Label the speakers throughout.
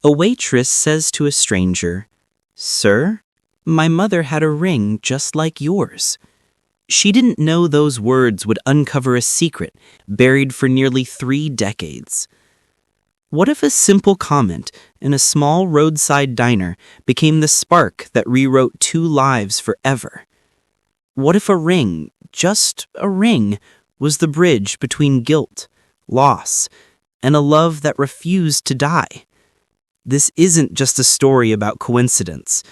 Speaker 1: A waitress says to a stranger, "Sir, my mother had a ring just like yours." She didn't know those words would uncover a secret buried for nearly 3 decades. What if a simple comment in a small roadside diner became the spark that rewrote 2 lives forever? What if a ring, just a ring, was the bridge between guilt, loss, and a love that refused to die? This isn't just a story about coincidence.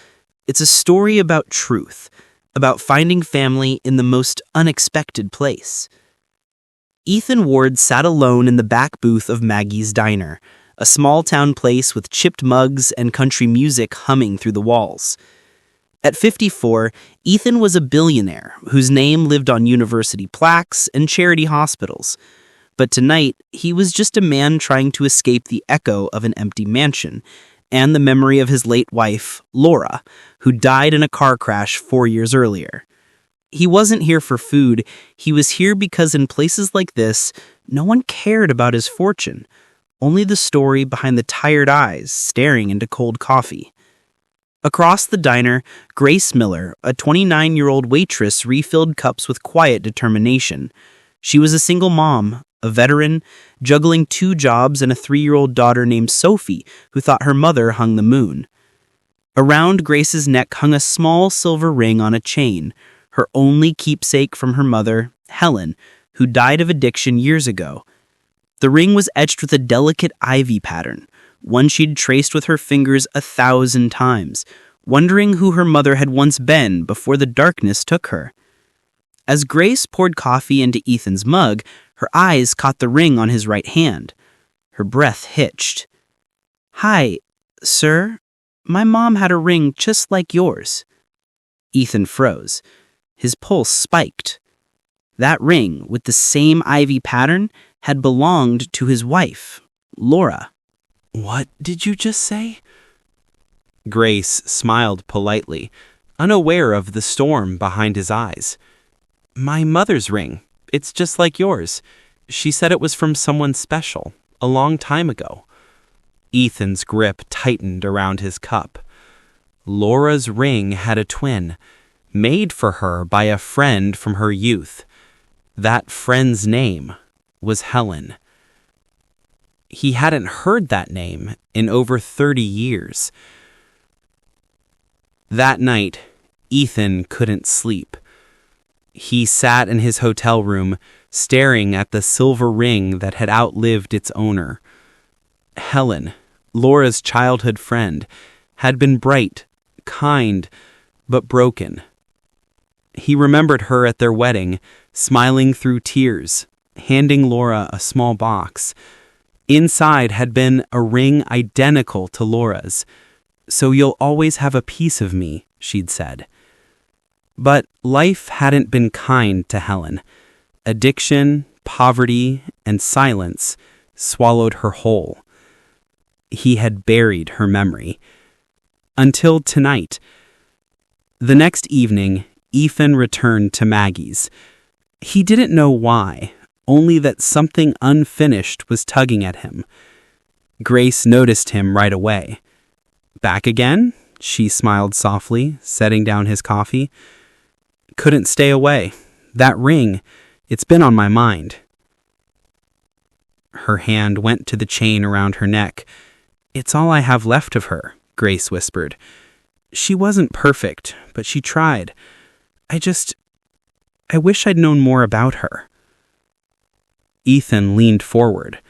Speaker 1: It's a story about truth, about finding family in the most unexpected place. Ethan Ward sat alone in the back booth of Maggie's Diner, a small-town place with chipped mugs and country music humming through the walls. At 54, Ethan was a billionaire whose name lived on university plaques and charity hospitals. But tonight, he was just a man trying to escape the echo of an empty mansion and the memory of his late wife, Laura, who died in a car crash 4 years earlier. He wasn't here for food. He was here because in places like this, no one cared about his fortune, only the story behind the tired eyes staring into cold coffee. Across the diner, Grace Miller, a 29-year-old waitress, refilled cups with quiet determination. She was a single mom, a veteran, juggling 2 jobs and a 3-year-old daughter named Sophie, who thought her mother hung the moon. Around Grace's neck hung a small silver ring on a chain, her only keepsake from her mother, Helen, who died of addiction years ago. The ring was etched with a delicate ivy pattern, one she'd traced with her fingers 1,000 times, wondering who her mother had once been before the darkness took her. As Grace poured coffee into Ethan's mug, her eyes caught the ring on his right hand. Her breath hitched. "Hi, sir. My mom had a ring just like yours." Ethan froze. His pulse spiked. That ring, with the same ivy pattern, had belonged to his wife, Laura.
Speaker 2: "What did you just say?" Grace smiled politely, unaware of the storm behind his eyes. "My mother's ring. It's just like yours. She said it was from someone special, a long time ago." Ethan's grip tightened around his cup. Laura's ring had a twin, made for her by a friend from her youth. That friend's name was Helen. He hadn't heard that name in over 30 years. That night, Ethan couldn't sleep. He sat in his hotel room, staring at the silver ring that had outlived its owner. Helen, Laura's childhood friend, had been bright, kind, but broken. He remembered her at their wedding, smiling through tears, handing Laura a small box. Inside had been a ring identical to Laura's. "So you'll always have a piece of me," she'd said. But life hadn't been kind to Helen. Addiction, poverty, and silence swallowed her whole. He had buried her memory. Until tonight. The next evening, Ethan returned to Maggie's. He didn't know why, only that something unfinished was tugging at him. Grace noticed him right away. "Back again?" she smiled softly, setting down his coffee. "Couldn't stay away. That ring, it's been on my mind." Her hand went to the chain around her neck. "It's all I have left of her," Grace whispered. "She wasn't perfect, but she tried. I wish I'd known more about her." Ethan leaned forward.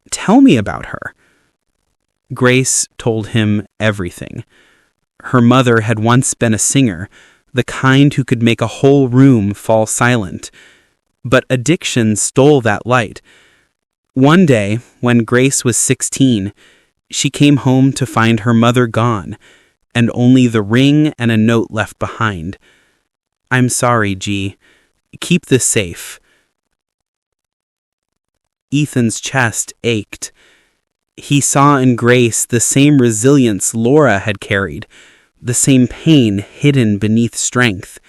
Speaker 2: "Tell me about her." Grace told him everything. Her mother had once been a singer, the kind who could make a whole room fall silent. But addiction stole that light. One day, when Grace was 16, she came home to find her mother gone, and only the ring and a note left behind. "I'm sorry, G. Keep this safe." Ethan's chest ached. He saw in Grace the same resilience Laura had carried, the same pain hidden beneath strength.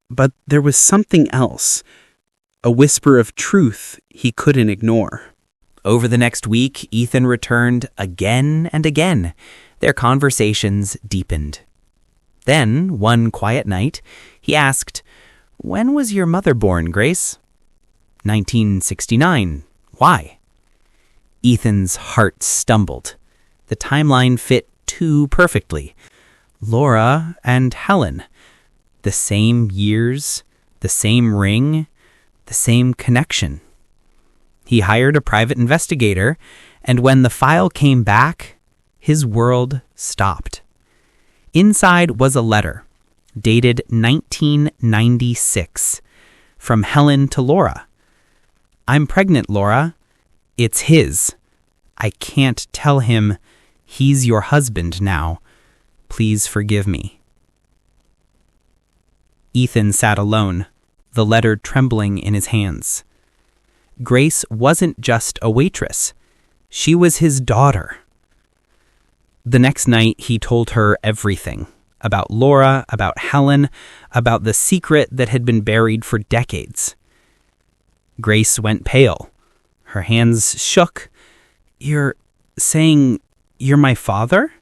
Speaker 2: But there was something else, a whisper of truth he couldn't ignore.
Speaker 1: Over the next week, Ethan returned again and again. Their conversations deepened. Then, one quiet night, he asked, "When was your mother born, Grace?" 1969. Why? Ethan's heart stumbled. The timeline fit too perfectly. Laura and Helen. The same years, the same ring, the same connection. He hired a private investigator, and when the file came back, his world stopped. Inside was a letter, dated 1996, from Helen to Laura. "I'm pregnant, Laura. It's his. I can't tell him. He's your husband now. Please forgive me." Ethan sat alone, the letter trembling in his hands. Grace wasn't just a waitress. She was his daughter. The next night, he told her everything. About Laura, about Helen, about the secret that had been buried for decades. Grace went pale. Her hands shook. "You're saying you're my father?"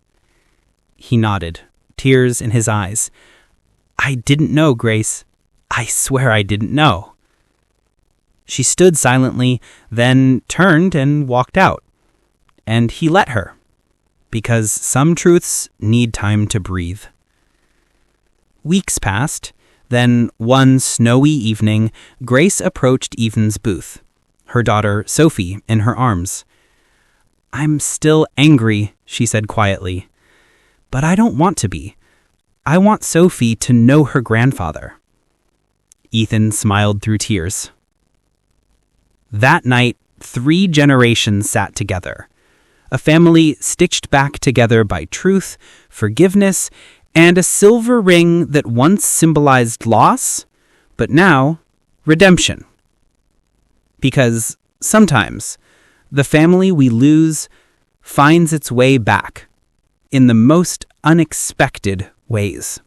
Speaker 1: He nodded, tears in his eyes. "I didn't know, Grace. I swear I didn't know." She stood silently, then turned and walked out. And he let her, because some truths need time to breathe. Weeks passed. Then, one snowy evening, Grace approached Ethan's booth, her daughter Sophie in her arms. "I'm still angry," she said quietly. "But I don't want to be. I want Sophie to know her grandfather." Ethan smiled through tears. That night, 3 generations sat together. A family stitched back together by truth, forgiveness, and a silver ring that once symbolized loss, but now, redemption. Because sometimes, the family we lose finds its way back in the most unexpected ways.